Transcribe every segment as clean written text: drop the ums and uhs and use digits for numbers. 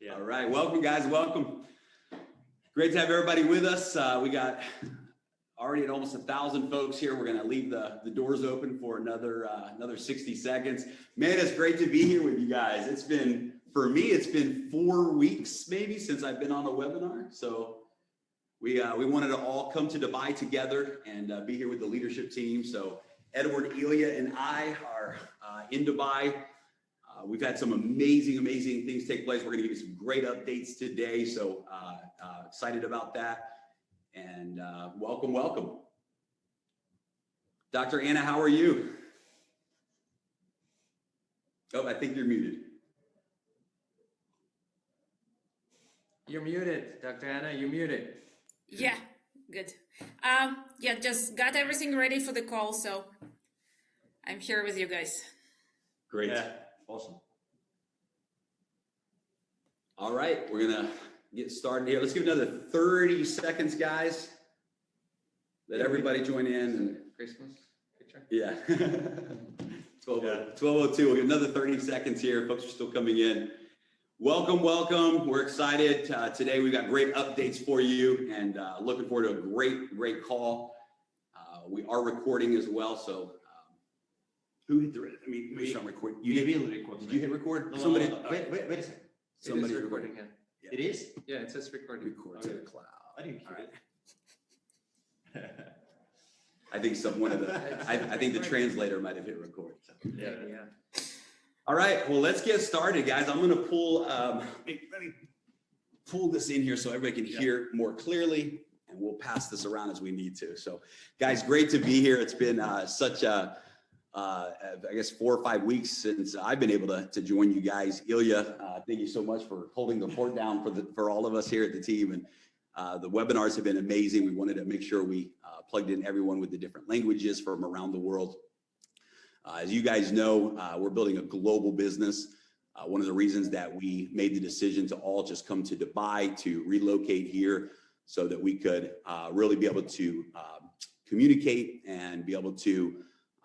Yeah. All right, welcome guys, welcome. Great to have everybody with us. We got already at almost 1,000 folks here. We're gonna leave the doors open for another 60 seconds. Man, it's great to be here with you guys. It's been, for me, it's been 4 weeks maybe since I've been on a webinar. So we wanted to all come to Dubai together and be here with the leadership team. So Edward, Ilya, and I are in Dubai. We've had some amazing things take place. We're going to give you some great updates today. So excited about that. And welcome. Dr. Anna, how are you? Oh, I think you're muted. You're muted, Dr. Anna, you're muted. Yeah, good. Yeah, just got everything ready for the call, so I'm here with you guys. Great. Yeah, awesome. All right, we're gonna get started here. Let's give another 30 seconds, guys. Let everybody join in. And Christmas picture? yeah. 12:02. We'll get another 30 seconds here. Folks are still coming in. Welcome. We're excited. Today we've got great updates for you and looking forward to a great call. We are recording as well, so who hit the, make sure I'm recording. You hit record. Did you hit record? No, Somebody. no. Wait a second. Somebody it is recording, yeah. Yeah. It is? Yeah, it says recording. Record to the cloud. I didn't hear it. I think I think the translator might have hit record. So. Yeah. All right, well, let's get started, guys. I'm gonna pull, let me pull this in here so everybody can hear more clearly, and we'll pass this around as we need to. So, guys, great to be here. It's been such a, I guess 4 or 5 weeks since I've been able to join you guys. Ilya, thank you so much for holding the fort down for all of us here at the team. And the webinars have been amazing. We wanted to make sure we plugged in everyone with the different languages from around the world. As you guys know, we're building a global business. One of the reasons that we made the decision to all just come to Dubai to relocate here so that we could really be able to communicate and be able to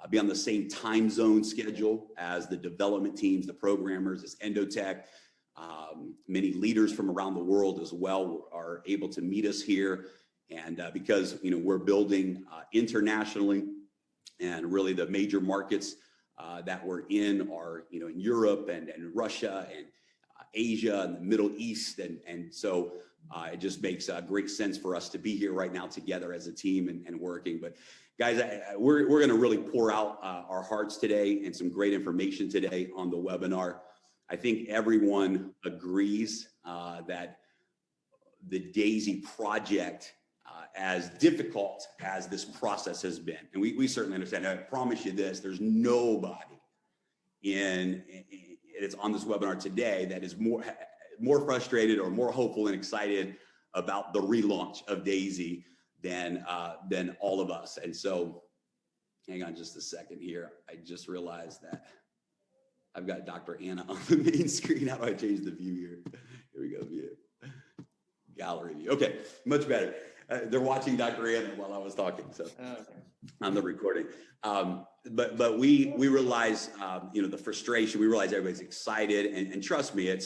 be on the same time zone schedule as the development teams, the programmers, as Endotech. Many leaders from around the world as well are able to meet us here. And because we're building internationally, and really the major markets that we're in are in Europe and Russia and Asia and the Middle East. And so it just makes great sense for us to be here right now together as a team and working. But guys, we're going to really pour out our hearts today and some great information today on the webinar. I think everyone agrees that the DAISY project, as difficult as this process has been, and we certainly understand. I promise you this: there's nobody it's on this webinar today that is more frustrated or more hopeful and excited about the relaunch of DAISY than all of us. And so, hang on just a second here. I just realized that I've got Dr. Anna on the main screen. How do I change the view here? Here we go, view. Gallery view. Okay, much better. They're watching Dr. Anna while I was talking, so on the recording. But we realize, the frustration. We realize everybody's excited, and trust me, it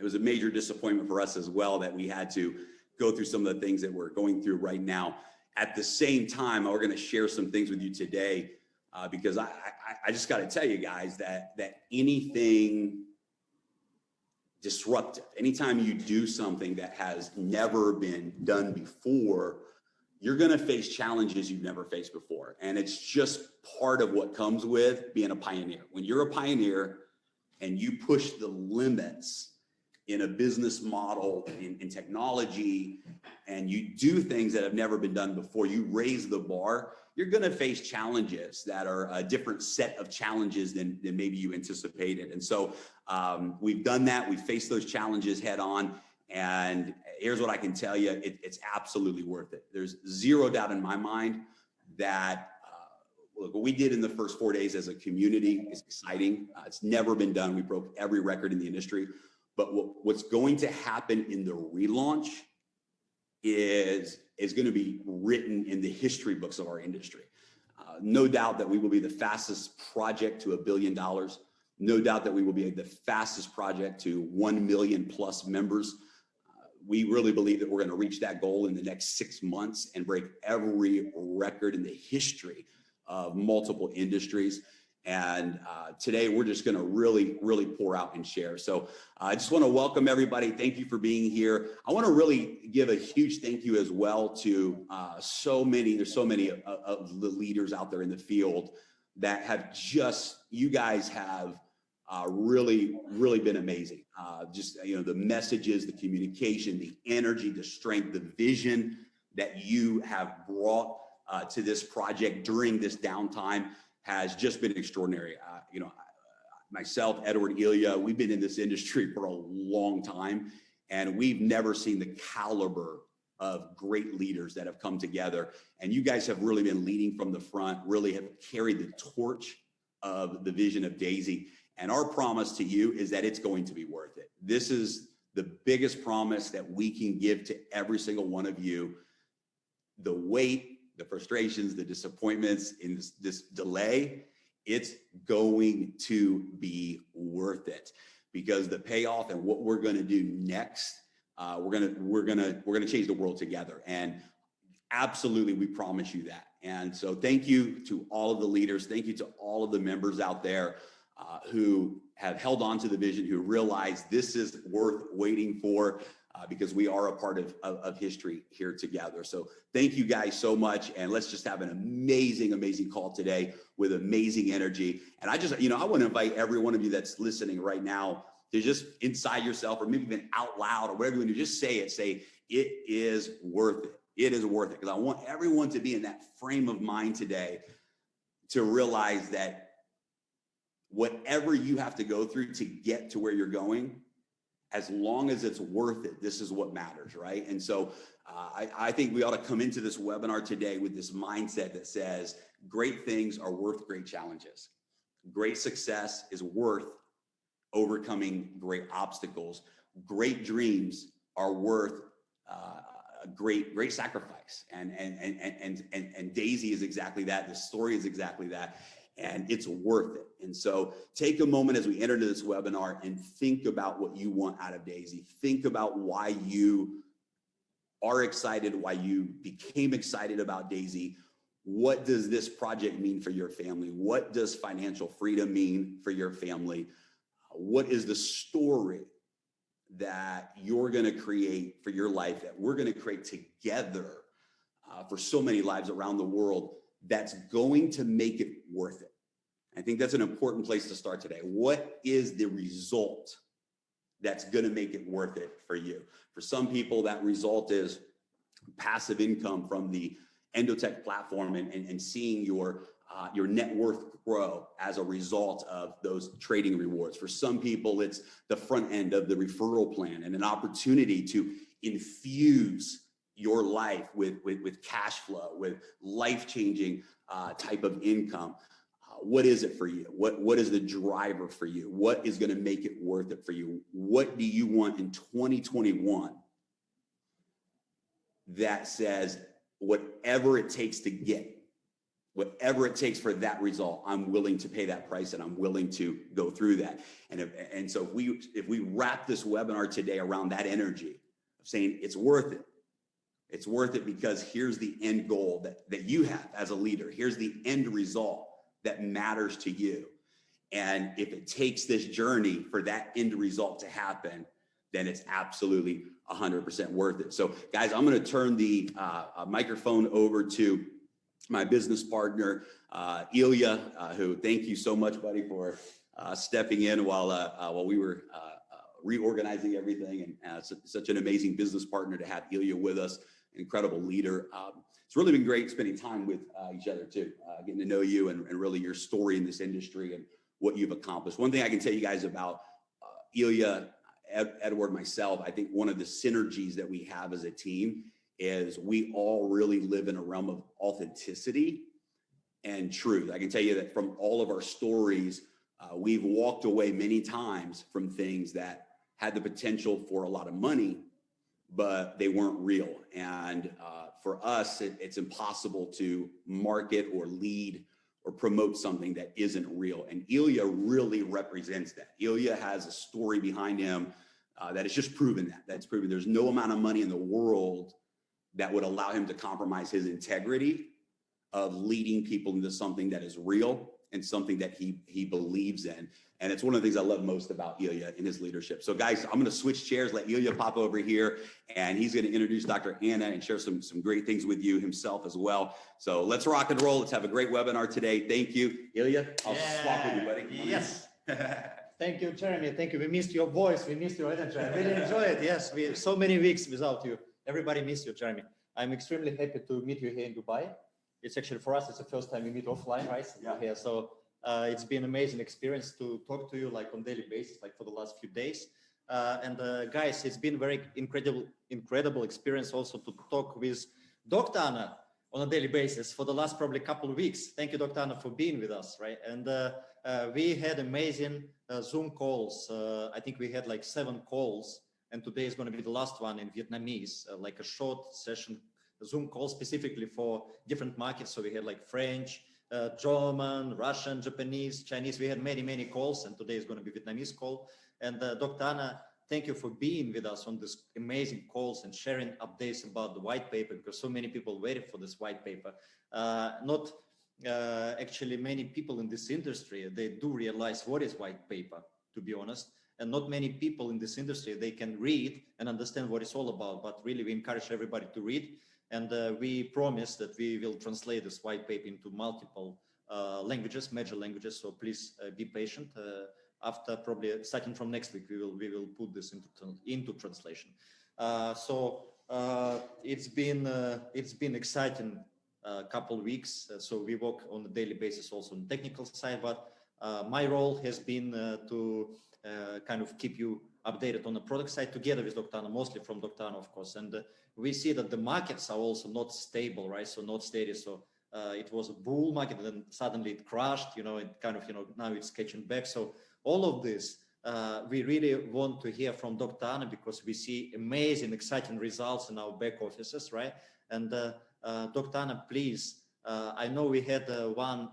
was a major disappointment for us as well that we had to go through some of the things that we're going through right now. At the same time, we're going to share some things with you today because I just got to tell you guys that anything disruptive, anytime you do something that has never been done before, you're going to face challenges you've never faced before. And it's just part of what comes with being a pioneer. When you're a pioneer and you push the limits in a business model, in technology, and you do things that have never been done before, you raise the bar, you're going to face challenges that are a different set of challenges than maybe you anticipated. And so we've done that. We've faced those challenges head on. And here's what I can tell you. It's absolutely worth it. There's zero doubt in my mind that look, what we did in the first 4 days as a community is exciting. It's never been done. We broke every record in the industry. But what's going to happen in the relaunch is going to be written in the history books of our industry. No doubt that we will be the fastest project to $1 billion. No doubt that we will be the fastest project to 1 million plus members. We really believe that we're going to reach that goal in the next 6 months and break every record in the history of multiple industries. And today we're just going to really pour out and share. So I just want to welcome everybody. Thank you for being here. I want to really give a huge thank you as well to there's so many of the leaders out there in the field that have you guys have really been amazing. The messages, the communication, the energy, the strength, the vision that you have brought to this project during this downtime has just been extraordinary. Myself, Edward, Ilya, we've been in this industry for a long time, and we've never seen the caliber of great leaders that have come together. And you guys have really been leading from the front, really have carried the torch of the vision of Daisy. And our promise to you is that it's going to be worth it. This is the biggest promise that we can give to every single one of you. The wait, the frustrations, the disappointments in this delay, it's going to be worth it, because the payoff and what we're going to do next, we're going to change the world together. And absolutely, we promise you that. And so thank you to all of the leaders. Thank you to all of the members out there who have held on to the vision, who realize this is worth waiting for, because we are a part of history here together. So thank you guys so much. And let's just have an amazing call today with amazing energy. And I want to invite every one of you that's listening right now to just inside yourself, or maybe even out loud, or whatever you want to just say it is worth it. It is worth it. Because I want everyone to be in that frame of mind today to realize that whatever you have to go through to get to where you're going, as long as it's worth it, this is what matters, right? And so I think we ought to come into this webinar today with this mindset that says great things are worth great challenges. Great success is worth overcoming great obstacles. Great dreams are worth great sacrifice. And Daisy is exactly that. The story is exactly that. And it's worth it. And so take a moment as we enter into this webinar and think about what you want out of Daisy. Think about why you are excited, why you became excited about Daisy. What does this project mean for your family? What does financial freedom mean for your family? What is the story that you're going to create for your life, that we're going to create together for so many lives around the world, that's going to make it worth it? I think that's an important place to start today. What is the result that's going to make it worth it for you? For some people, that result is passive income from the Endotech platform and seeing your net worth grow as a result of those trading rewards. For some people, it's the front end of the referral plan and an opportunity to infuse your life with cash flow, with life-changing type of income. What is it for you? What is the driver for you? What is going to make it worth it for you? What do you want in 2021 that says, whatever it takes to get, whatever it takes for that result, I'm willing to pay that price and I'm willing to go through that. And so if we wrap this webinar today around that energy of saying it's worth it. It's worth it because here's the end goal that you have as a leader. Here's the end result that matters to you. And if it takes this journey for that end result to happen, then it's absolutely 100% worth it. So guys, I'm going to turn the microphone over to my business partner, Ilya, who, thank you so much, buddy, for stepping in while we were reorganizing everything. And such an amazing business partner to have Ilya with us, incredible leader. It's really been great spending time with each other too, getting to know you and really your story in this industry and what you've accomplished. One thing I can tell you guys about Ilya, Edward, myself, I think one of the synergies that we have as a team is we all really live in a realm of authenticity and truth. I can tell you that from all of our stories, we've walked away many times from things that had the potential for a lot of money, but they weren't real. And for us, it's impossible to market or lead or promote something that isn't real. And Ilya really represents that. Ilya has a story behind him that has just proven that. That's proven there's no amount of money in the world that would allow him to compromise his integrity of leading people into something that is real and something that he believes in. And it's one of the things I love most about Ilya in his leadership. So guys, I'm gonna switch chairs, let Ilya pop over here, and he's gonna introduce Dr. Anna and share some great things with you himself as well. So let's rock and roll. Let's have a great webinar today. Thank you. Ilya, I'll swap with you, buddy. Yes. Thank you, Jeremy. Thank you. We missed your voice. We missed your energy. I really enjoy it. Yes, we so many weeks without you. Everybody missed you, Jeremy. I'm extremely happy to meet you here in Dubai. It's actually for us, it's the first time we meet offline, right? Yeah. Here. So it's been an amazing experience to talk to you like on daily basis, like for the last few days. Guys, it's been very incredible experience also to talk with Dr. Anna on a daily basis for the last probably couple of weeks. Thank you, Dr. Anna, for being with us, right? And we had amazing Zoom calls. I think we had like 7 calls, and today is going to be the last one in Vietnamese, like a short session Zoom call specifically for different markets. So we had like French, German, Russian, Japanese, Chinese. We had many calls, and today is going to be Vietnamese call. And Dr. Anna, thank you for being with us on this amazing calls and sharing updates about the white paper, because so many people waited for this white paper. Actually, many people in this industry, they do realize what is white paper, to be honest. And not many people in this industry, they can read and understand what it's all about. But really, we encourage everybody to read. And we promise that we will translate this white paper into multiple languages, major languages. So please be patient. After probably starting from next week, we will put this into translation. It's been exciting couple of weeks. So we work on a daily basis also on the technical side. But my role has been to kind of keep you updated on the product side together with Dr. Anna, mostly from Dr. Anna, of course. And we see that the markets are also not stable, right? So not steady. So it was a bull market, and then suddenly it crashed, it kind of, now it's catching back. So all of this, we really want to hear from Dr. Anna, because we see amazing, exciting results in our back offices, right? And Dr. Anna, please, I know we had one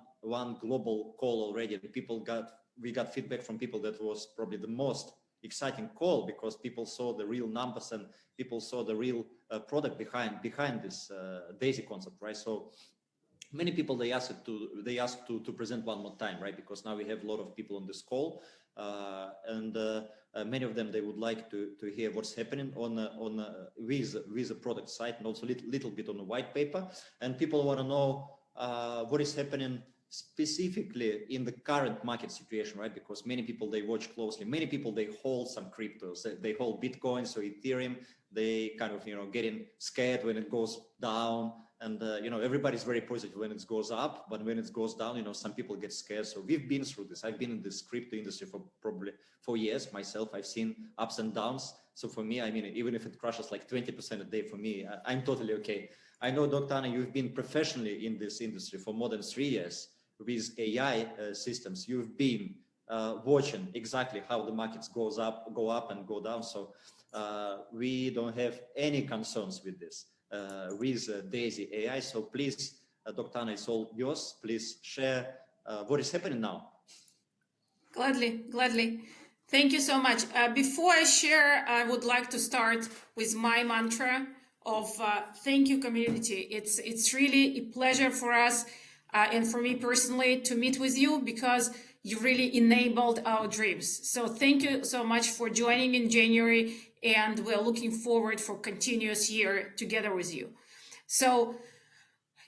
global call already. We got feedback from people that was probably the most exciting call, because people saw the real numbers and people saw the real product behind this DAISY concept, right? So many people, they asked to present one more time, right? Because now we have a lot of people on this call, and many of them, they would like to hear what's happening with the product side, and also little bit on the white paper. And people want to know what is happening specifically in the current market situation, right? Because many people, they watch closely. Many people, they hold some cryptos. They hold Bitcoin, so Ethereum. They kind of, getting scared when it goes down. And, everybody's very positive when it goes up, but when it goes down, some people get scared. So we've been through this. I've been in this crypto industry for probably 4 years myself. I've seen ups and downs. So for me, I mean, even if it crashes like 20% a day, for me, I'm totally okay. I know, Dr. Anna, you've been professionally in this industry for more than 3 years with AI systems. You've been watching exactly how the markets go up and go down. So we don't have any concerns with this. With DAISY AI. So please, Dr. Anna, it's all yours. Please share what is happening now. Gladly. Thank you so much. Before I share, I would like to start with my mantra of thank you, community. It's really a pleasure for us and for me personally to meet with you, because you really enabled our dreams. So thank you so much for joining in January, and we're looking forward for continuous year together with you. So,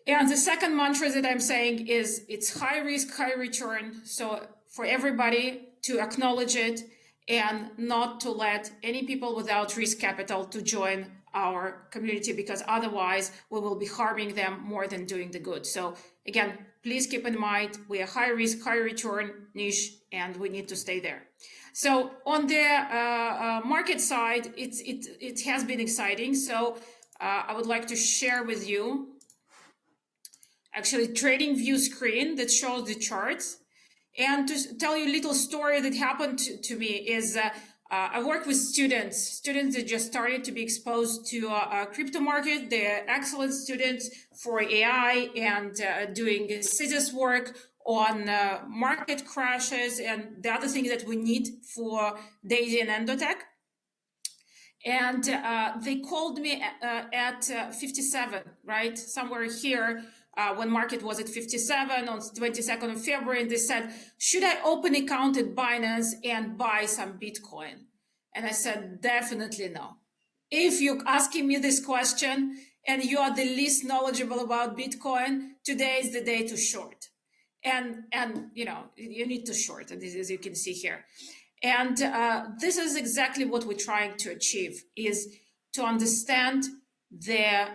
and the second mantra that I'm saying is it's high risk, high return. So for everybody to acknowledge it and not to let any people without risk capital to join our community, because otherwise we will be harming them more than doing the good. So again, please keep in mind, we are high risk, high return niche, and we need to stay there. So on the market side, it has been exciting. So I would like to share with you actually trading view screen that shows the charts. And to tell you a little story that happened to me is I work with students that just started to be exposed to crypto market. They're excellent students for AI and doing thesis work on market crashes and the other things that we need for Daisy and Endotech. And they called me at 57, right? Somewhere here when market was at 57 on 22nd of February. And they said, should I open account at Binance and buy some Bitcoin? And I said, definitely no. If you're asking me this question and you are the least knowledgeable about Bitcoin, today is the day to short. And you know, you need to short, as you can see here. And this is exactly what we're trying to achieve, is to understand the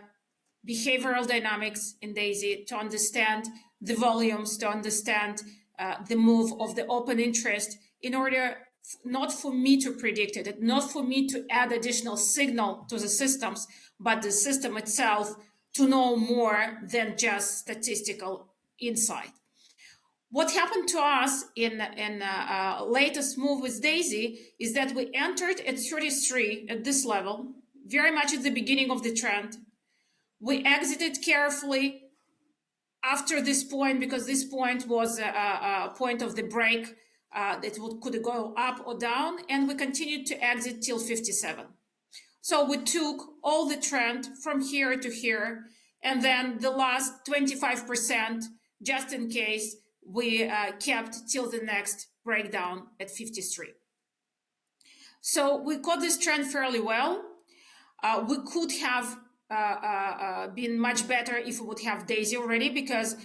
behavioral dynamics in Daisy, to understand the volumes, to understand the move of the open interest, in order not for me to predict it, not for me to add additional signal to the systems, but the system itself to know more than just statistical insight. What happened to us in latest move with Daisy is that we entered at 33 at this level, very much at the beginning of the trend. We exited carefully after this point, because this point was a point of the break that could go up or down, and we continued to exit till 57. So we took all the trend from here to here, and then the last 25%, just in case, we kept till the next breakdown at 53. So we caught this trend fairly well. We could have been much better if we would have Daisy already, because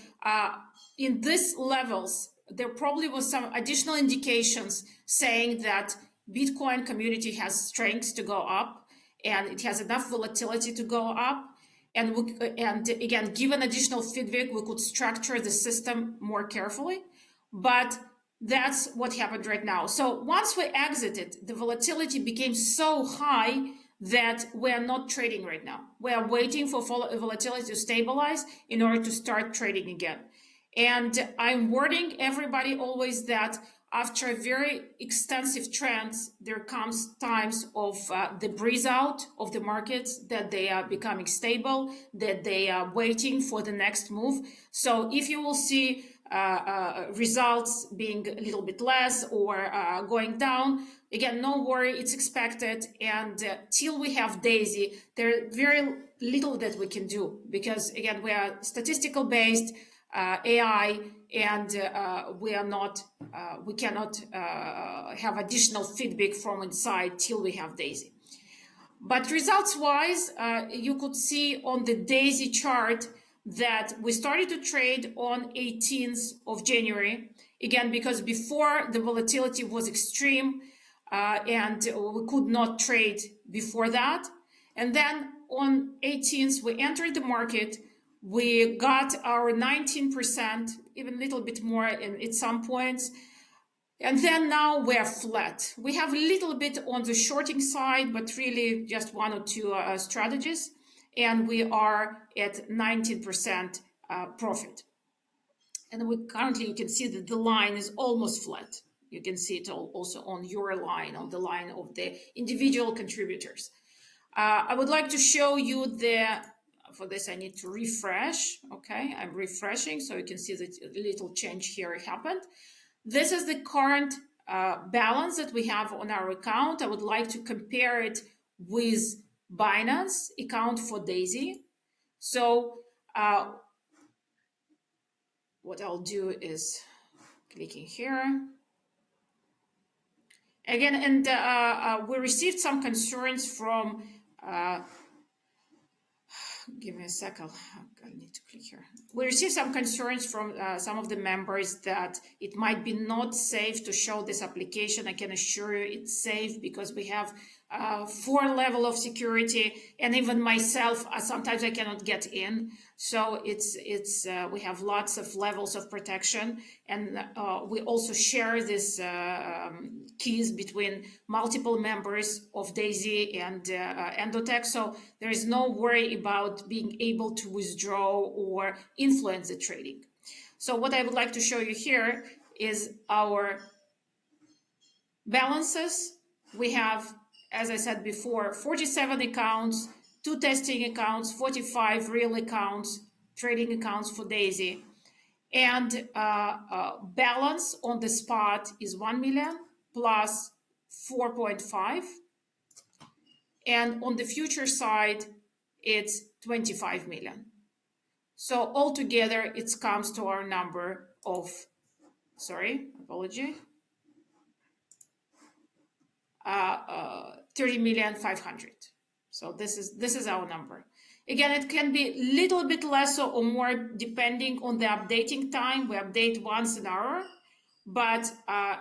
in these levels, there probably was some additional indications saying that Bitcoin community has strength to go up and it has enough volatility to go up. And again, given additional feedback, we could structure the system more carefully, but that's what happened right now. So once we exited, the volatility became so high that we are not trading right now. We are waiting for volatility to stabilize in order to start trading again. And I'm warning everybody always that after a very extensive trends, there comes times of the breeze out of the markets, that they are becoming stable, that they are waiting for the next move. So if you will see results being a little bit less or going down, again, no worry, it's expected. And till we have Daisy, there's very little that we can do, because again, we are statistical based AI, and we cannot have additional feedback from inside till we have Daisy. But results wise, you could see on the Daisy chart that we started to trade on 18th of January, again, because before the volatility was extreme and we could not trade before that. And then on 18th, we entered the market. We got our 19%, even a little bit more at some points. And then now we're flat. We have a little bit on the shorting side, but really just one or two strategies. And we are at 19% profit. And we currently, you can see that the line is almost flat. You can see it also on your line, on the line of the individual contributors. I would like to show you for this, I need to refresh. Okay, I'm refreshing, so you can see that a little change here happened. This is the current balance that we have on our account. I would like to compare it with Binance account for Daisy. So what I'll do is clicking here. Again, and we received some concerns from give me a second. I need to click here. We received some concerns from some of the members that it might be not safe to show this application. I can assure you it's safe, because we have 4 levels of security, and even myself, sometimes I cannot get in. So we have lots of levels of protection, and we also share these keys between multiple members of Daisy and Endotech. So there is no worry about being able to withdraw or influence the trading. So what I would like to show you here is our balances. We have, as I said before, 47 accounts, 2 testing accounts, 45 real accounts, trading accounts for Daisy. And balance on the spot is 1 million plus 4.5. And on the future side, it's 25 million. So altogether, it comes to our number of, 30,500,000. So this is our number. Again, it can be a little bit less or more depending on the updating time. We update once an hour. But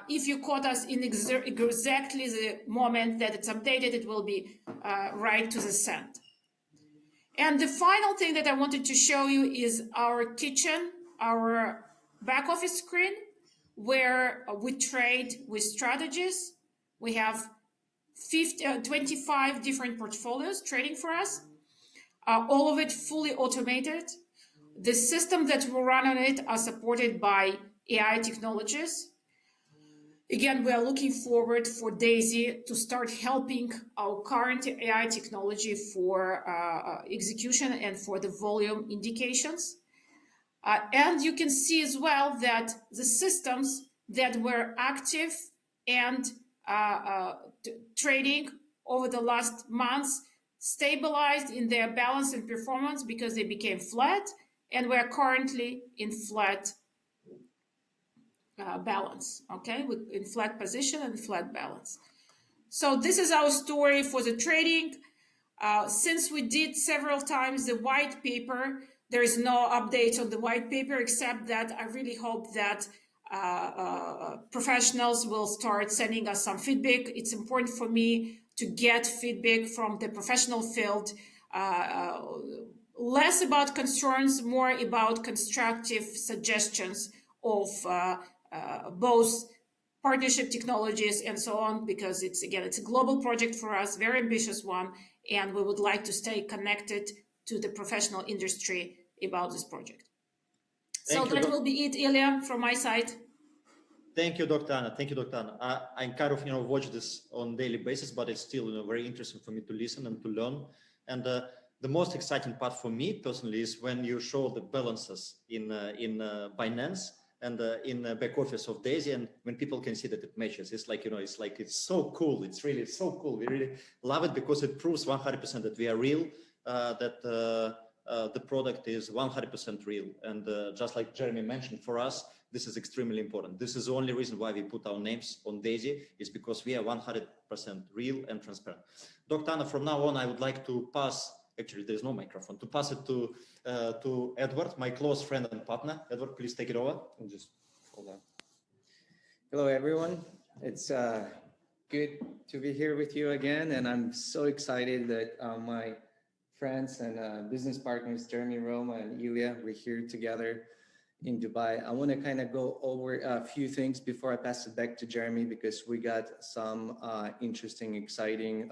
if you caught us in exactly the moment that it's updated, it will be right to the cent. And the final thing that I wanted to show you is our kitchen, our back office screen, where we trade with strategies. We have 25 different portfolios trading for us, all of it fully automated. The systems that will run on it are supported by AI technologies. Again, we are looking forward for Daisy to start helping our current AI technology for execution and for the volume indications. And you can see as well that the systems that were active and trading over the last months stabilized in their balance and performance because they became flat, and we're currently in flat balance, okay, in flat position and flat balance. So this is our story for the trading. Since we did several times the white paper, there is no update on the white paper, except that I really hope that professionals will start sending us some feedback. It's important for me to get feedback from the professional field, less about concerns, more about constructive suggestions of both partnership technologies and so on, because it's a global project for us, very ambitious one, and we would like to stay connected to the professional industry about this project. So that will be it, Ilya, from my side. Thank you, Dr. Anna. Thank you, Dr. Anna. I kind of watch this on a daily basis, but it's still very interesting for me to listen and to learn. And the most exciting part for me personally is when you show the balances in Binance and in the back office of Daisy, and when people can see that it matches. It's like, it's so cool. It's really so cool. We really love it because it proves 100% that we are real, that the product is 100% real. And just like Jeremy mentioned, for us, this is extremely important. This is the only reason why we put our names on Daisy, is because we are 100% real and transparent. Dr. Anna, from now on, I would like to pass, actually there's no microphone, to pass it to Edward, my close friend and partner. Edward, please take it over. I'll just hold on. Hello, everyone. It's good to be here with you again. And I'm so excited that my friends and business partners, Jeremy, Roma, and Ilya, we're here together in Dubai. I want to kind of go over a few things before I pass it back to Jeremy, because we got some interesting, exciting,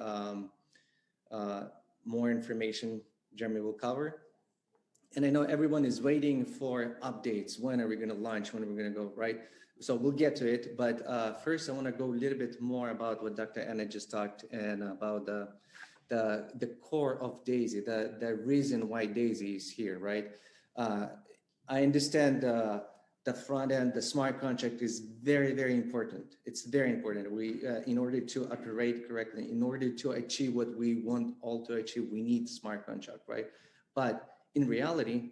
more information Jeremy will cover. And I know everyone is waiting for updates. When are we going to launch? When are we going to go, right? So we'll get to it. But first, I want to go a little bit more about what Dr. Anna just talked, and about the core of Daisy, the reason why Daisy is here, right? I understand the front end, the smart contract is very, very important. It's very important. We, in order to operate correctly, in order to achieve what we want all to achieve, we need smart contract, right? But in reality,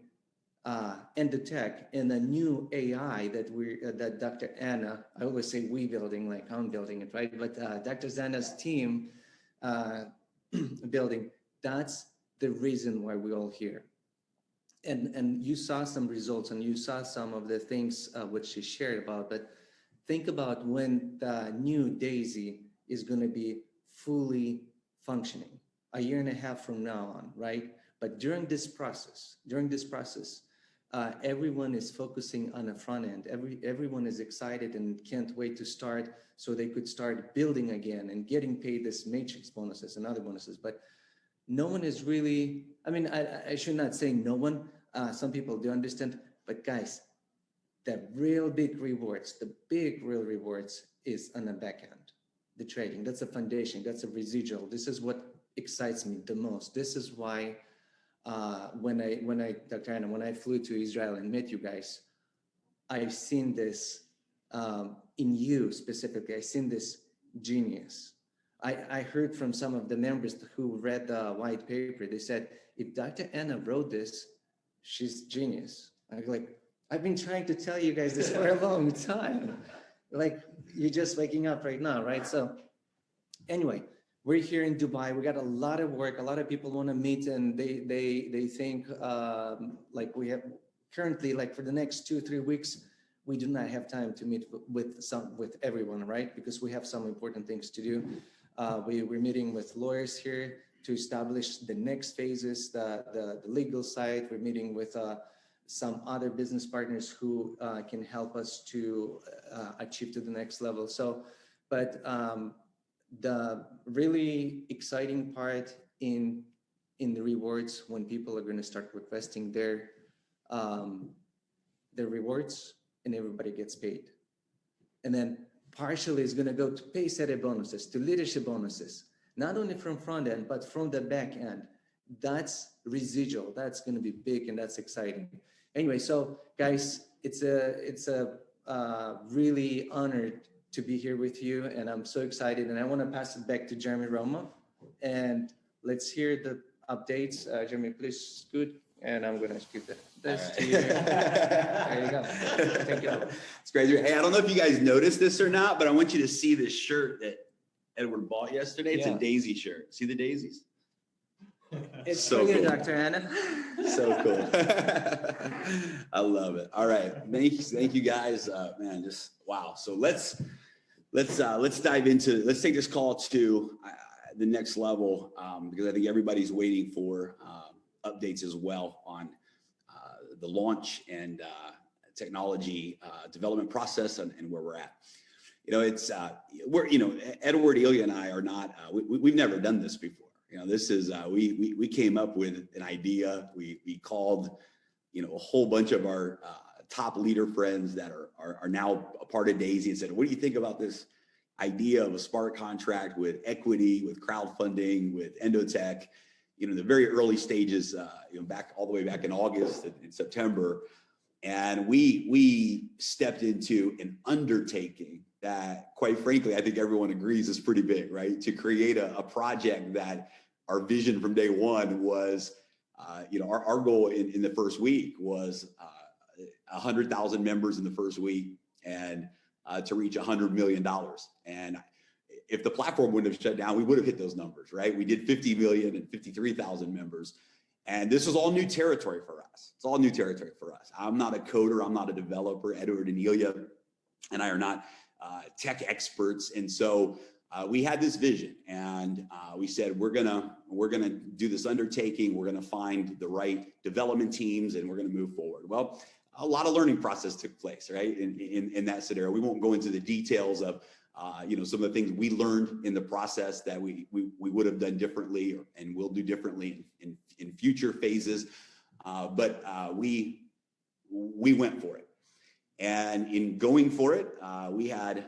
and the tech and the new AI that Dr. Anna, I always say we building, like I'm building it, right? But Dr. Anna's team building, that's the reason why we're all here. And you saw some results, and you saw some of the things which she shared about, but think about when the new Daisy is going to be fully functioning, a year and a half from now on, right? But during this process, everyone is focusing on the front end. Everyone is excited and can't wait to start, so they could start building again and getting paid this matrix bonuses and other bonuses. But no one is really, I mean, I should not say no one. Some people do understand, but guys, the real big rewards, real rewards is on the back end, the trading. That's a foundation, that's a residual. This is what excites me the most. This is why when I, Dr. Anna, when I flew to Israel and met you guys, I've seen this in you specifically. I've seen this genius. I heard from some of the members who read the white paper. They said, if Dr. Anna wrote this, she's genius. I'm like, I've been trying to tell you guys this for a long time. Like, you're just waking up right now, right? So anyway, we're here in Dubai. We got a lot of work. A lot of people want to meet, and they think like we have currently, like for the next 2-3 weeks, we do not have time to meet with everyone, right? Because we have some important things to do. We're meeting with lawyers here to establish the next phases, the legal side. We're meeting with some other business partners who can help us to achieve to the next level. So, but the really exciting part in the rewards, when people are going to start requesting their rewards, and everybody gets paid. And then partially is going to go to pay set bonuses, to leadership bonuses, not only from front end, but from the back end. That's residual. That's going to be big, and that's exciting. Anyway, so guys, it's a really honored to be here with you, and I'm so excited. And I want to pass it back to Jeremy Roma, and let's hear the updates. Jeremy, please scoot, and I'm going to give this to you. There you go. Thank you. It's great. Hey, I don't know if you guys noticed this or not, but I want you to see this shirt that Edward bought yesterday. It's a daisy shirt. See the daisies? It's so for you, cool. Dr. Anna. So cool. I love it. All right. Thank you guys. Man, just wow. So let's dive into, let's take this call to the next level, because I think everybody's waiting for updates as well on the launch and technology development process and where we're at. You know, it's Edward, Ilya, and I are not. We've never done this before. You know, this is we came up with an idea. We called, a whole bunch of our top leader friends that are now a part of Daisy and said, what do you think about this idea of a smart contract with equity, with crowdfunding, with Endotech? The very early stages, back all the way back in August and September. And we stepped into an undertaking that, quite frankly, I think everyone agrees is pretty big, right? To create a project that our vision from day one was, our goal in the first week was 100,000 members in the first week, and to reach $100 million. And if the platform wouldn't have shut down, we would have hit those numbers, right? We did 50 million and 53,000 members. And this was all new territory for us. It's all new territory for us. I'm not a coder. I'm not a developer. Edward and Ilya and I are not tech experts. And so we had this vision, and we said, we're gonna do this undertaking. We're gonna find the right development teams, and we're gonna move forward. Well, a lot of learning process took place, right? In that scenario, we won't go into the details of some of the things we learned in the process that we would have done differently and will do differently in future phases. But we went for it. And in going for it, we had,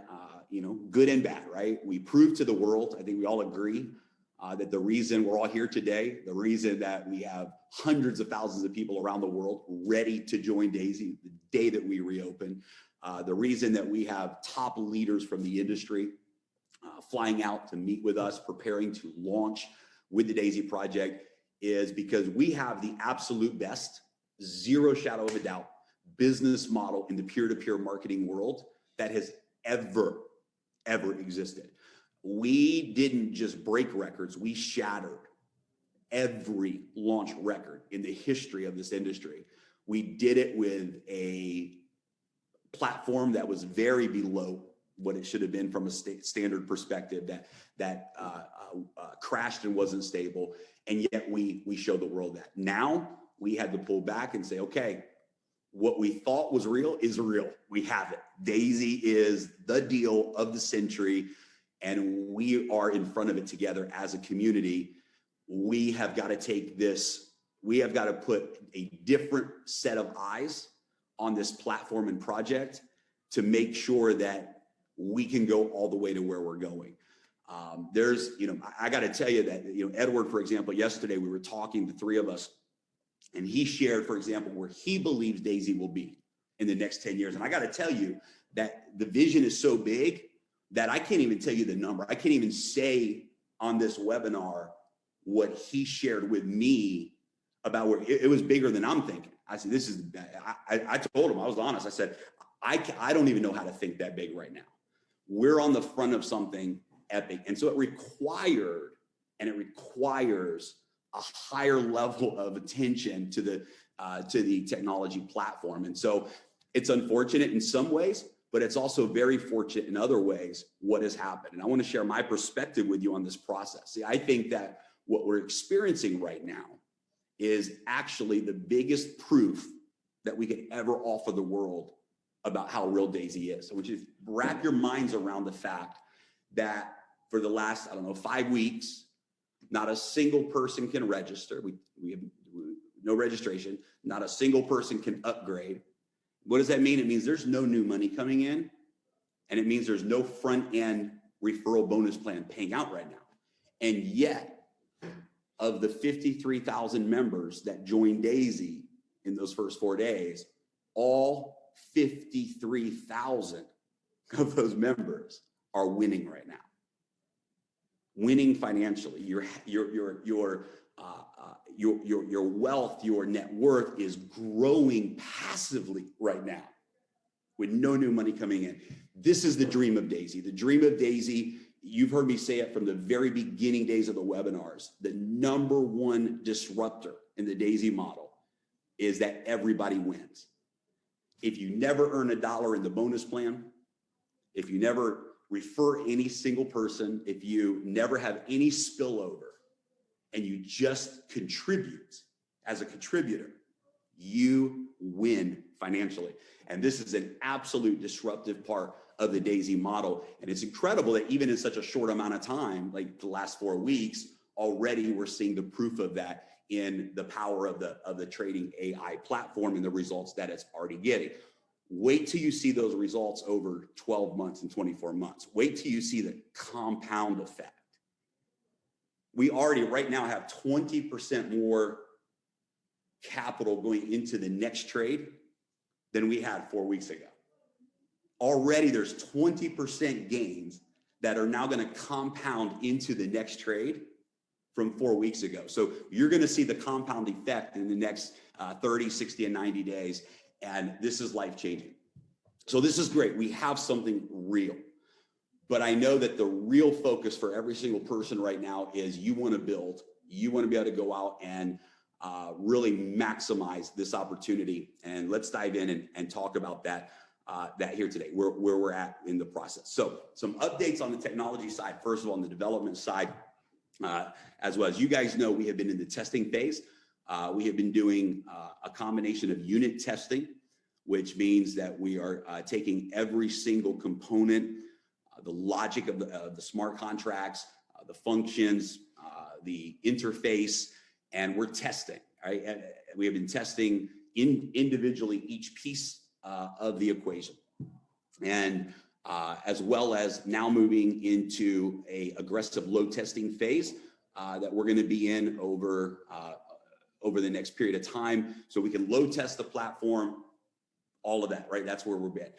good and bad, right? We proved to the world, I think we all agree, that the reason we're all here today, the reason that we have hundreds of thousands of people around the world ready to join Daisy the day that we reopen, the reason that we have top leaders from the industry flying out to meet with us, preparing to launch with the Daisy project, is because we have the absolute best, zero shadow of a doubt, business model in the peer-to-peer marketing world that has ever existed. We didn't just break records, we shattered every launch record in the history of this industry. We did it with a platform that was very below what it should have been from a standard perspective, that crashed and wasn't stable. And yet we showed the world that. Now we had to pull back and say, okay, what we thought was real is real. We have it. Daisy is the deal of the century, and we are in front of it together as a community. We have got to take this, we have got to put a different set of eyes on this platform and project to make sure that we can go all the way to where we're going. I got to tell you that, Edward, for example, yesterday we were talking, the three of us, and he shared, for example, where he believes Daisy will be in the next 10 years. And I got to tell you that the vision is so big that I can't even tell you the number. I can't even say on this webinar what he shared with me about where it was bigger than I'm thinking. I said, this is, I told him, I was honest. I said, I don't even know how to think that big right now. We're on the front of something epic. And so it required, and it requires a higher level of attention to the technology platform. And so it's unfortunate in some ways, but it's also very fortunate in other ways what has happened. And I want to share my perspective with you on this process. See, I think that what we're experiencing right now is actually the biggest proof that we could ever offer the world about how real DAISY is. So would you wrap your minds around the fact that for the last, 5 weeks, not a single person can register. We have no registration. Not a single person can upgrade. What does that mean? It means there's no new money coming in, and it means there's no front end referral bonus plan paying out right now. And yet, of the 53,000 members that joined DAISY in those first 4 days, all 53,000 of those members are winning right now. Winning financially. Your wealth, your net worth is growing passively right now with no new money coming in. This is the dream of DAISY. The dream of DAISY, you've heard me say it from the very beginning days of the webinars. The number one disruptor in the DAISY model is that everybody wins. If you never earn $1 in the bonus plan, if you never refer any single person, if you never have any spillover, and you just contribute as a contributor, you win financially. And this is an absolute disruptive part of the DAISY model. And it's incredible that even in such a short amount of time, like the last 4 weeks, already we're seeing the proof of that in the power of the trading AI platform and the results that it's already getting. Wait till you see those results over 12 months and 24 months. Wait till you see the compound effect. We already right now have 20% more capital going into the next trade than we had 4 weeks ago. Already there's 20% gains that are now going to compound into the next trade from 4 weeks ago. So you're going to see the compound effect in the next 30, 60, and 90 days. And this is life-changing. So this is great. We have something real. But I know that the real focus for every single person right now is you want to build, you want to be able to go out and really maximize this opportunity. And let's dive in and talk about that here today, where we're at in the process. So some updates on the technology side. First of all, on the development side, as well as you guys know, we have been in the testing phase. We have been doing a combination of unit testing, which means that we are taking every single component, the logic of the smart contracts, the functions, the interface, and we're testing. Right? And we have been testing individually each piece of the equation, and as well as now moving into a aggressive load testing phase that we're going to be in over the next period of time, so we can load test the platform, all of that. Right? That's where we're at.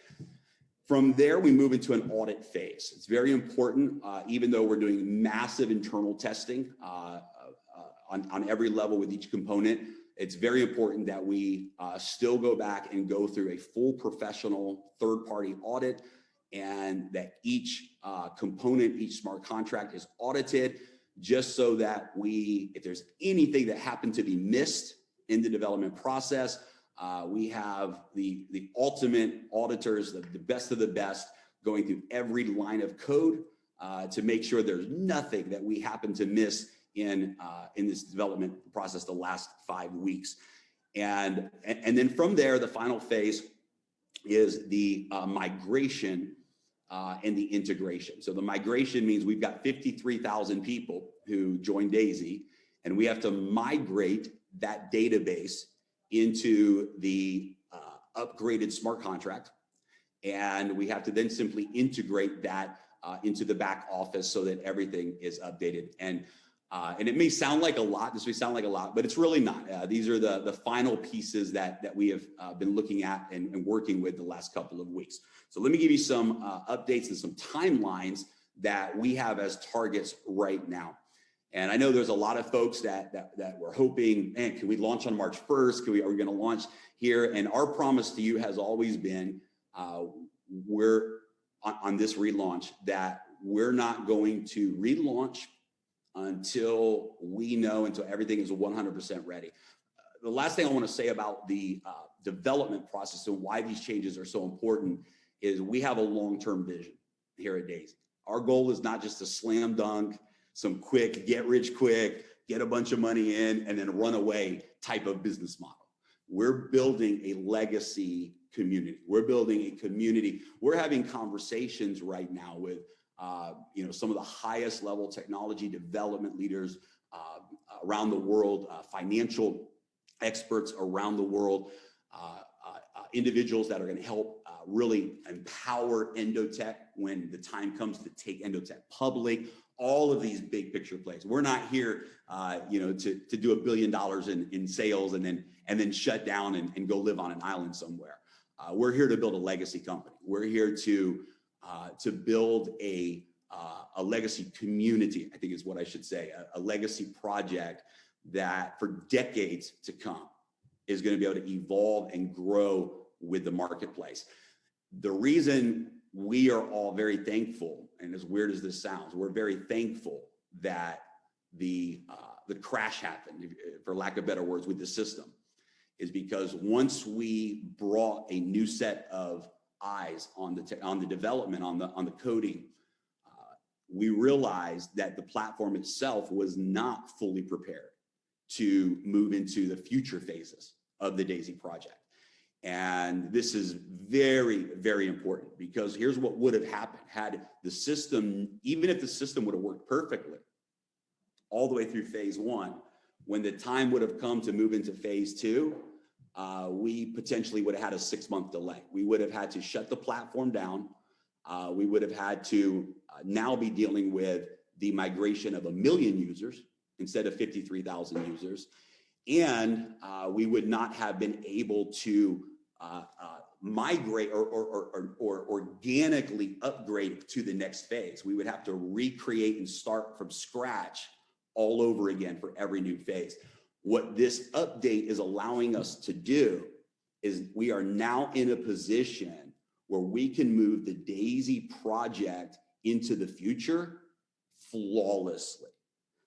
From there, we move into an audit phase. It's very important, even though we're doing massive internal testing on every level with each component, it's very important that we still go back and go through a full professional third-party audit, and that each component, each smart contract is audited, just so that if there's anything that happened to be missed in the development process, we have the ultimate auditors, the best of the best, going through every line of code to make sure there's nothing that we happen to miss in this development process the last 5 weeks. And then from there, the final phase is the migration and the integration. So the migration means we've got 53,000 people who joined DAISY, and we have to migrate that database into the upgraded smart contract. And we have to then simply integrate that into the back office so that everything is updated. And And it may sound like a lot, this may sound like a lot, but it's really not. These are the final pieces that we have been looking at and working with the last couple of weeks. So let me give you some updates and some timelines that we have as targets right now. And I know there's a lot of folks that were hoping, man, can we launch on March 1st? Are we going to launch here? And our promise to you has always been, we're on this relaunch, that we're not going to relaunch until we know, until everything is 100% ready. The last thing I want to say about the development process and why these changes are so important is we have a long-term vision here at Daisy. Our goal is not just to slam dunk some quick, get rich quick, get a bunch of money in, and then run away type of business model. We're building a legacy community. We're building a community. We're having conversations right now with some of the highest level technology development leaders around the world, financial experts around the world, individuals that are going to help really empower Endotech when the time comes to take Endotech public. All of these big picture plays. We're not here, to do $1 billion in sales and then shut down and go live on an island somewhere. We're here to build a legacy company. We're here to build a legacy community, I think is what I should say, a legacy project that for decades to come is going to be able to evolve and grow with the marketplace. The reason we are all very thankful, and as weird as this sounds, we're very thankful that the crash happened, for lack of better words, with the system, is because once we brought a new set of eyes on the development, on the coding, we realized that the platform itself was not fully prepared to move into the future phases of the Daisy project. And this is very, very important, because here's what would have happened had the system, even if the system would have worked perfectly all the way through phase 1, when the time would have come to move into phase 2, we potentially would have had a 6-month delay. We would have had to shut the platform down. We would have had to now be dealing with the migration of 1 million users instead of 53,000 users. And we would not have been able to migrate or organically upgrade to the next phase. We would have to recreate and start from scratch all over again for every new phase. What this update is allowing us to do is we are now in a position where we can move the Daisy project into the future flawlessly.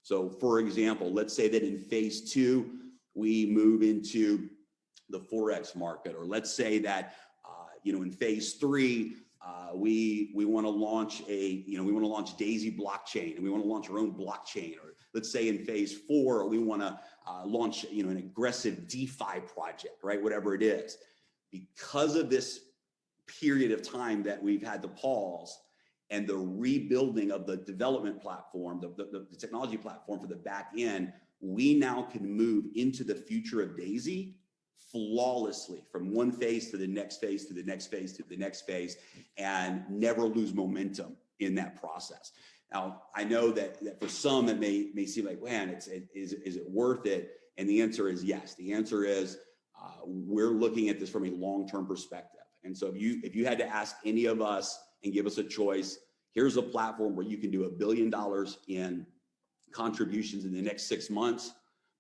So for example, let's say that in phase 2, we move into the Forex market, or let's say that, in phase 3, we want to launch Daisy blockchain, and we want to launch our own blockchain. Or let's say in phase 4, we want to launch, an aggressive DeFi project, right? Whatever it is. Because of this period of time that we've had to pause and the rebuilding of the development platform, the technology platform for the back end, we now can move into the future of Daisy flawlessly from one phase to the next phase to the next phase to the next phase, and never lose momentum in that process. Now, I know that for some it may seem like, man, is it worth it? And the answer is yes. The answer is we're looking at this from a long-term perspective. And so if you had to ask any of us and give us a choice, here's a platform where you can do $1 billion in contributions in the next 6 months,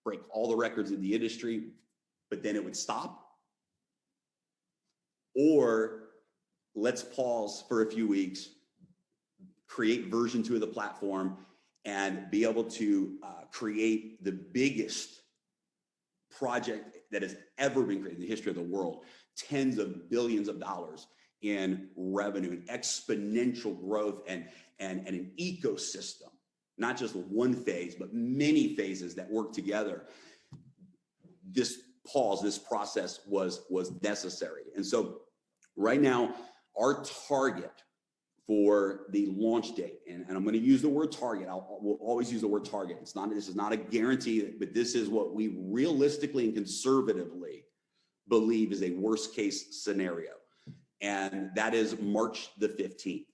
break all the records in the industry, but then it would stop. Or let's pause for a few weeks, create version 2 of the platform, and be able to create the biggest project that has ever been created in the history of the world. Tens of billions of dollars in revenue and exponential growth and an ecosystem, not just one phase, but many phases that work together. This process was necessary. And so right now, our target for the launch date, and I'm going to use the word target. We'll always use the word target. This is not a guarantee, but this is what we realistically and conservatively believe is a worst case scenario. And that is March the 15th.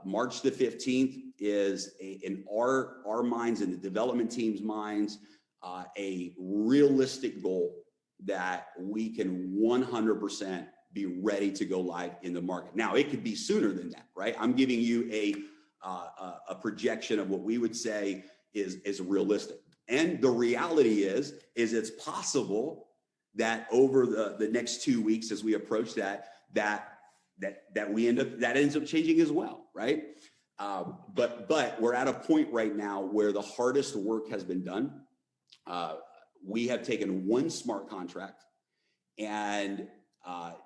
March the 15th is in our minds, in the development team's minds, a realistic goal that we can 100% be ready to go live in the market. Now, it could be sooner than that, right? I'm giving you a projection of what we would say is realistic. And the reality is it's possible that over the next 2 weeks, as we approach that ends up changing as well, right? But we're at a point right now where the hardest work has been done. We have taken one smart contract and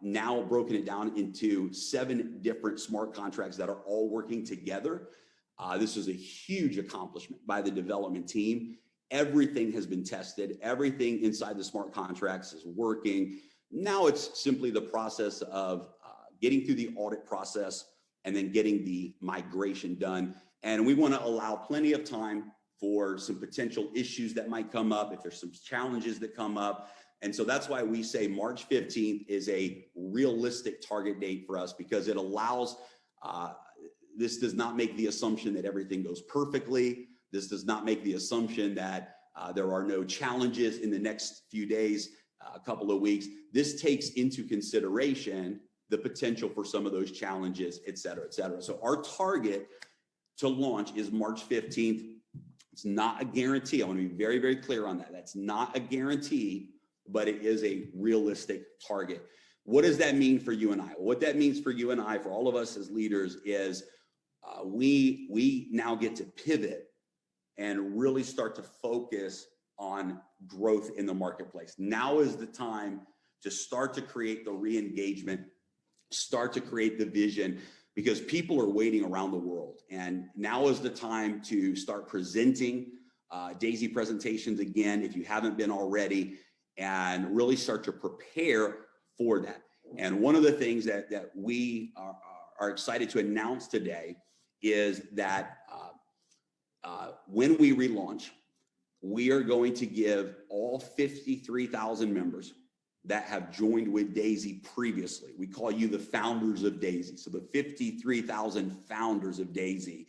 now broken it down into 7 different smart contracts that are all working together. This is a huge accomplishment by the development team. Everything has been tested. Everything inside the smart contracts is working. Now it's simply the process of getting through the audit process and then getting the migration done. And we want to allow plenty of time for some potential issues that might come up, if there's some challenges that come up. And so that's why we say March 15th is a realistic target date for us, because it allows, this does not make the assumption that everything goes perfectly. This does not make the assumption that there are no challenges in the next few days, a couple of weeks. This takes into consideration the potential for some of those challenges, et cetera, et cetera. So our target to launch is March 15th. It's not a guarantee. I want to be very, very clear on that. That's not a guarantee, but it is a realistic target. What does that mean for you and I? What that means for you and I, for all of us as leaders, is we now get to pivot and really start to focus on growth in the marketplace. Now is the time to start to create the re-engagement, start to create the vision, because people are waiting around the world. And now is the time to start presenting DAISY presentations again, if you haven't been already, and really start to prepare for that. And one of the things that we are excited to announce today is that when we relaunch, we are going to give all 53,000 members that have joined with DAISY previously. We call you the founders of DAISY. So the 53,000 founders of DAISY,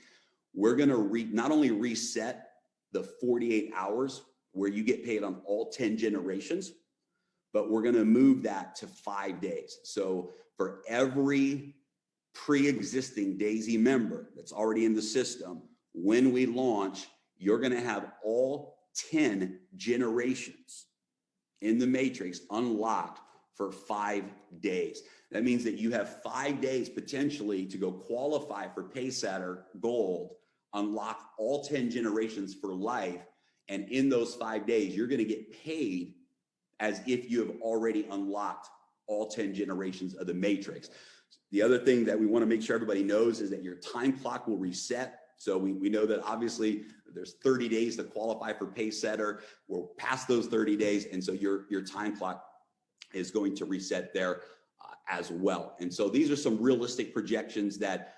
we're going to not only reset the 48 hours where you get paid on all 10 generations, but we're going to move that to 5 days. So for every pre-existing DAISY member that's already in the system, when we launch, you're going to have all 10 generations in the matrix unlocked for 5 days. That means that you have 5 days potentially to go qualify for Paysetter Gold, unlock all 10 generations for life. And in those 5 days, you're going to get paid as if you have already unlocked all 10 generations of the matrix. The other thing that we want to make sure everybody knows is that your time clock will reset. So we know that obviously there's 30 days to qualify for Paysetter. We're past those 30 days. And so your time clock is going to reset there as well. And so these are some realistic projections that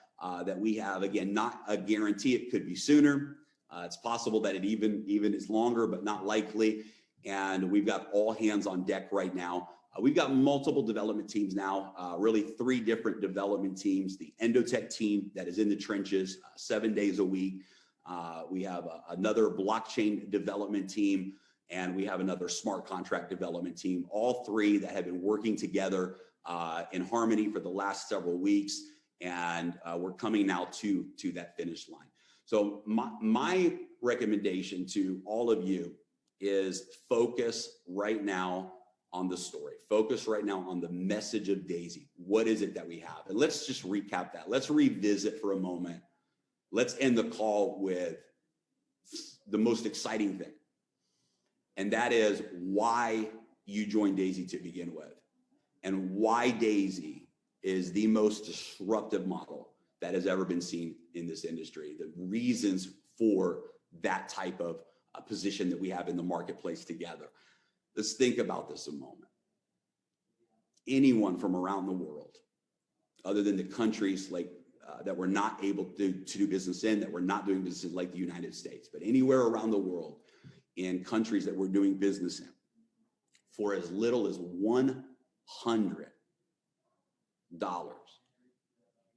we have. Again, not a guarantee. It could be sooner. It's possible that it even is longer, but not likely. And we've got all hands on deck right now. We've got multiple development teams now, really 3 different development teams. The Endotech team that is in the trenches 7 days a week. We have another blockchain development team, and we have another smart contract development team. All 3 that have been working together in harmony for the last several weeks. And we're coming now to that finish line. So my recommendation to all of you is focus right now on the story. Focus right now on the message of DAISY. What is it that we have? And let's just recap that. Let's revisit for a moment. Let's end the call with the most exciting thing. And that is why you joined DAISY to begin with, and why DAISY is the most disruptive model that has ever been seen in this industry. The reasons for that type of position that we have in the marketplace together. Let's think about this a moment. Anyone from around the world, other than the countries like that we're not able to do business in, that we're not doing business in, like the United States, but anywhere around the world in countries that we're doing business in, for as little as $100,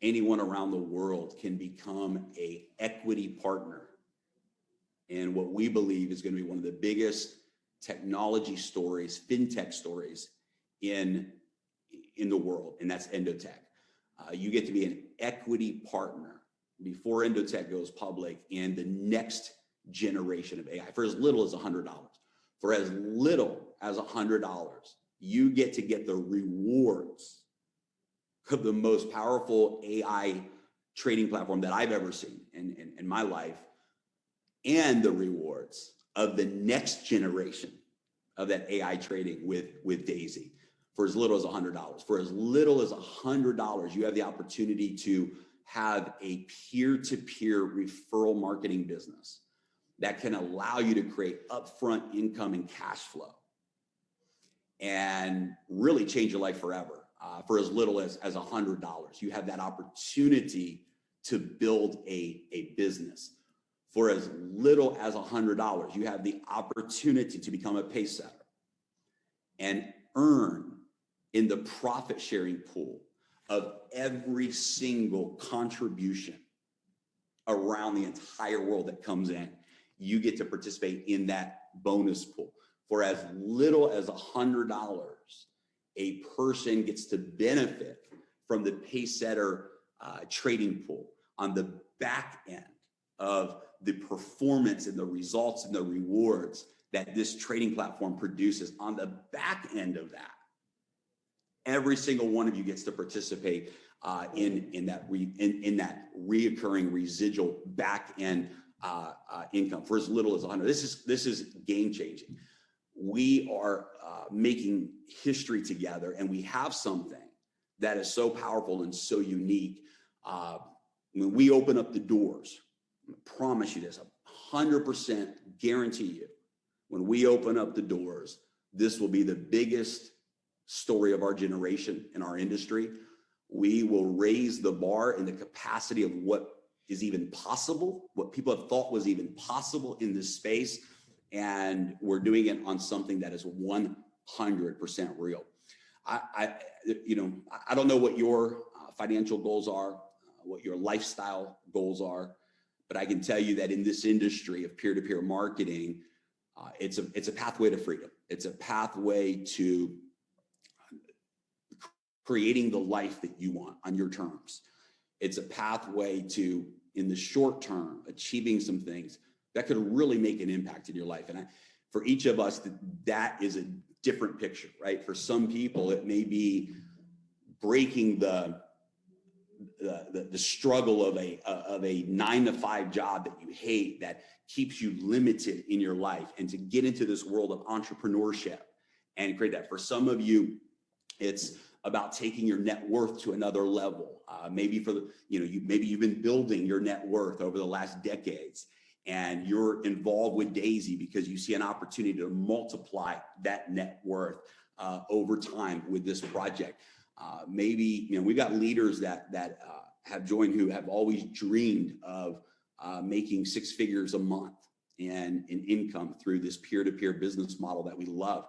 anyone around the world can become a equity partner in what we believe is going to be one of the biggest technology stories, fintech stories in the world, and that's Endotech. You get to be an equity partner before Endotech goes public in the next generation of AI for as little as $100. For as little as $100, you get to get the rewards of the most powerful AI trading platform that I've ever seen in my life, and the rewards of the next generation of that AI trading with Daisy for as little as $100. For as little as $100, you have the opportunity to have a peer-to-peer referral marketing business that can allow you to create upfront income and cash flow and really change your life forever. For as little as $100, you have that opportunity to build a business. For as little as $100, you have the opportunity to become a pace setter and earn in the profit sharing pool of every single contribution around the entire world that comes in. You get to participate in that bonus pool. For as little as $100, a person gets to benefit from the pace setter trading pool on the back end of the performance and the results and the rewards that this trading platform produces. On the back end of that, every single one of you gets to participate in that reoccurring residual back end income for as little as $100. This is game changing. We are making history together, and we have something that is so powerful and so unique. When we open up the doors, I promise you this, 100% guarantee you, when we open up the doors, this will be the biggest story of our generation in our industry. We will raise the bar in the capacity of what is even possible, what people have thought was even possible in this space. And we're doing it on something that is 100% real. I don't know what your financial goals are, what your lifestyle goals are, but I can tell you that in this industry of peer-to-peer marketing, it's a pathway to freedom. It's a pathway to creating the life that you want on your terms. It's a pathway to, in the short term, achieving some things that could really make an impact in your life. And for each of us, that is a different picture, right? For some people, it may be breaking the struggle of a 9-to-5 job that you hate, that keeps you limited in your life, and to get into this world of entrepreneurship and create that. For some of you, it's about taking your net worth to another level. Maybe maybe you've been building your net worth over the last decades, and you're involved with Daisy because you see an opportunity to multiply that net worth over time with this project. Maybe we've got leaders that have joined who have always dreamed of making 6 figures a month in income through this peer-to-peer business model that we love,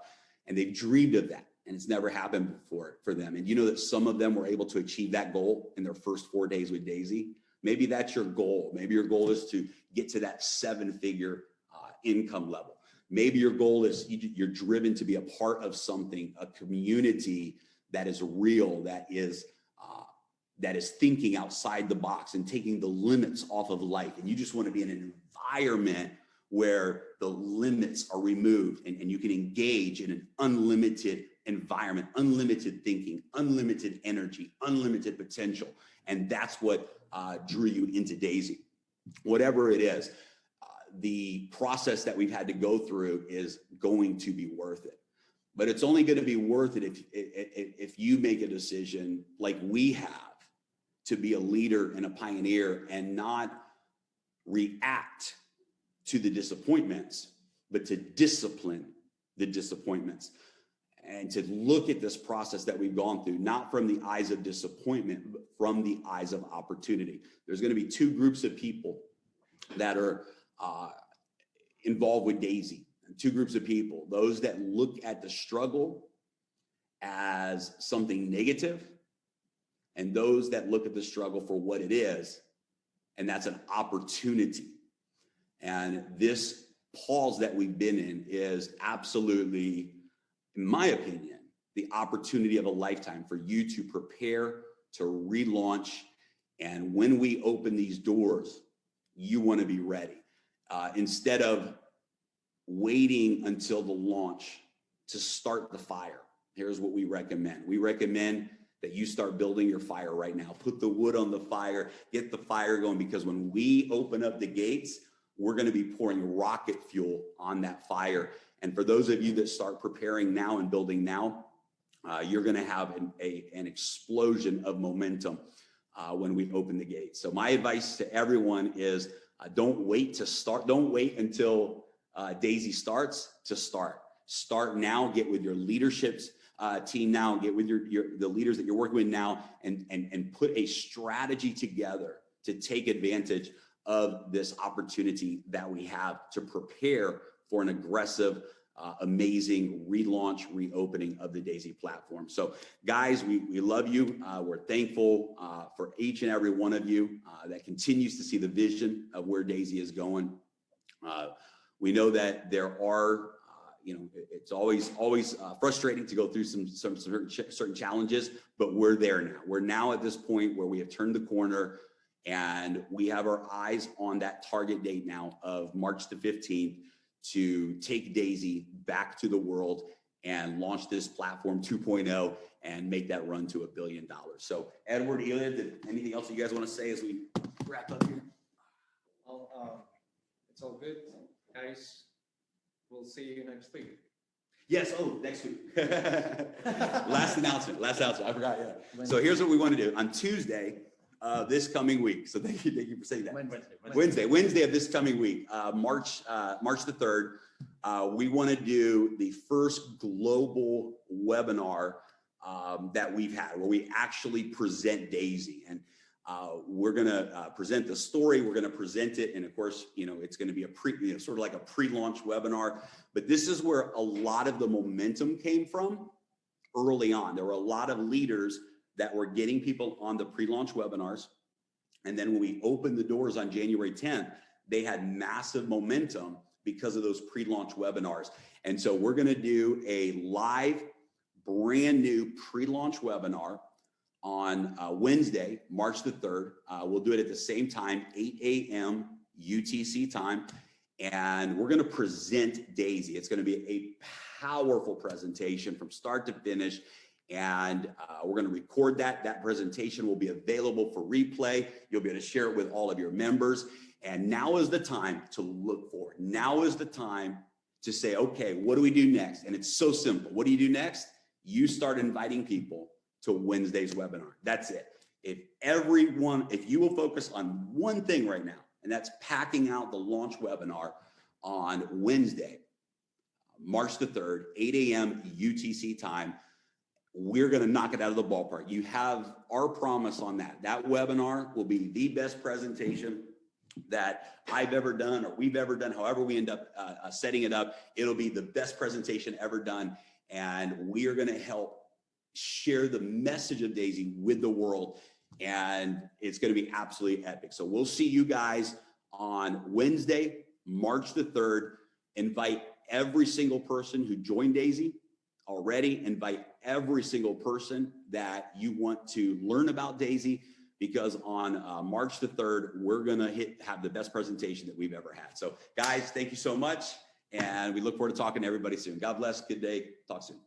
and they've dreamed of that, and it's never happened before for them. And you know that some of them were able to achieve that goal in their first 4 days with Daisy. Maybe that's your goal. Maybe your goal is to get to that 7-figure income level. Maybe your goal is you're driven to be a part of something, a community that is real, that is thinking outside the box and taking the limits off of life. And you just want to be in an environment where the limits are removed and you can engage in an unlimited environment, unlimited thinking, unlimited energy, unlimited potential. And that's what drew you into Daisy. Whatever it is, the process that we've had to go through is going to be worth it. But it's only going to be worth it if you make a decision like we have to be a leader and a pioneer and not react to the disappointments, but to discipline the disappointments and to look at this process that we've gone through, not from the eyes of disappointment, but from the eyes of opportunity. There's going to be 2 groups of people that are involved with Daisy. 2 groups of people, those that look at the struggle as something negative and those that look at the struggle for what it is, and that's an opportunity. And this pause that we've been in is absolutely, in my opinion, the opportunity of a lifetime for you to prepare to relaunch. And when we open these doors, you want to be ready. Instead of waiting until the launch to start the fire, here's what we recommend. We recommend that you start building your fire right now. Put the wood on the fire, get the fire going, because when we open up the gates, we're going to be pouring rocket fuel on that fire. And for those of you that start preparing now and building now, you're going to have an explosion of momentum when we open the gates. So my advice to everyone is don't wait to start. Don't wait until Daisy starts to start. Start now. Get with your leadership team now. Get with the leaders that you're working with now, and put a strategy together to take advantage of this opportunity that we have to prepare for an aggressive, amazing relaunch, reopening of the Daisy platform. So guys, we love you. We're thankful for each and every one of you that continues to see the vision of where Daisy is going. We know that there are, it's always frustrating to go through some certain challenges, but we're there now. We're now at this point where we have turned the corner, and we have our eyes on that target date now of March the 15th to take Daisy back to the world and launch this platform 2.0 and make that run to $1 billion. So Edward, Eliad, anything else you guys want to say as we wrap up here? Well, it's all good, guys. We'll see you next week. Yes. Oh, next week. Last announcement. I forgot. Yeah. So here's what we want to do on Tuesday. This coming week. So thank you for saying that. Wednesday of this coming week, March the 3rd. We want to do the first global webinar that we've had, where we actually present Daisy, and we're going to present the story. We're going to present it, and of course, it's going to be a sort of like a pre-launch webinar. But this is where a lot of the momentum came from early on. There were a lot of leaders that were getting people on the pre-launch webinars. And then when we opened the doors on January 10th, they had massive momentum because of those pre-launch webinars. And so we're going to do a live, brand new pre-launch webinar on Wednesday, March the 3rd. We'll do it at the same time, 8 a.m. UTC time. And we're going to present Daisy. It's going to be a powerful presentation from start to finish. And we're going to record that. That presentation will be available for replay. You'll be able to share it with all of your members. And now is the time to look forward. Now is the time to say, okay, what do we do next? And it's so simple. What do you do next? You start inviting people to Wednesday's webinar. That's it. If you will focus on one thing right now, and that's packing out the launch webinar on Wednesday, March the 3rd, 8 a.m. UTC time, we're going to knock it out of the ballpark. You have our promise on that. That webinar will be the best presentation that I've ever done, or we've ever done. However we end up setting it up, it'll be the best presentation ever done. And we are going to help share the message of Daisy with the world. And it's going to be absolutely epic. So we'll see you guys on Wednesday, March the 3rd. Invite every single person who joined Daisy already. Invite every single person that you want to learn about Daisy, because on March the 3rd, we're going to have the best presentation that we've ever had. So guys, thank you so much. And we look forward to talking to everybody soon. God bless. Good day. Talk soon.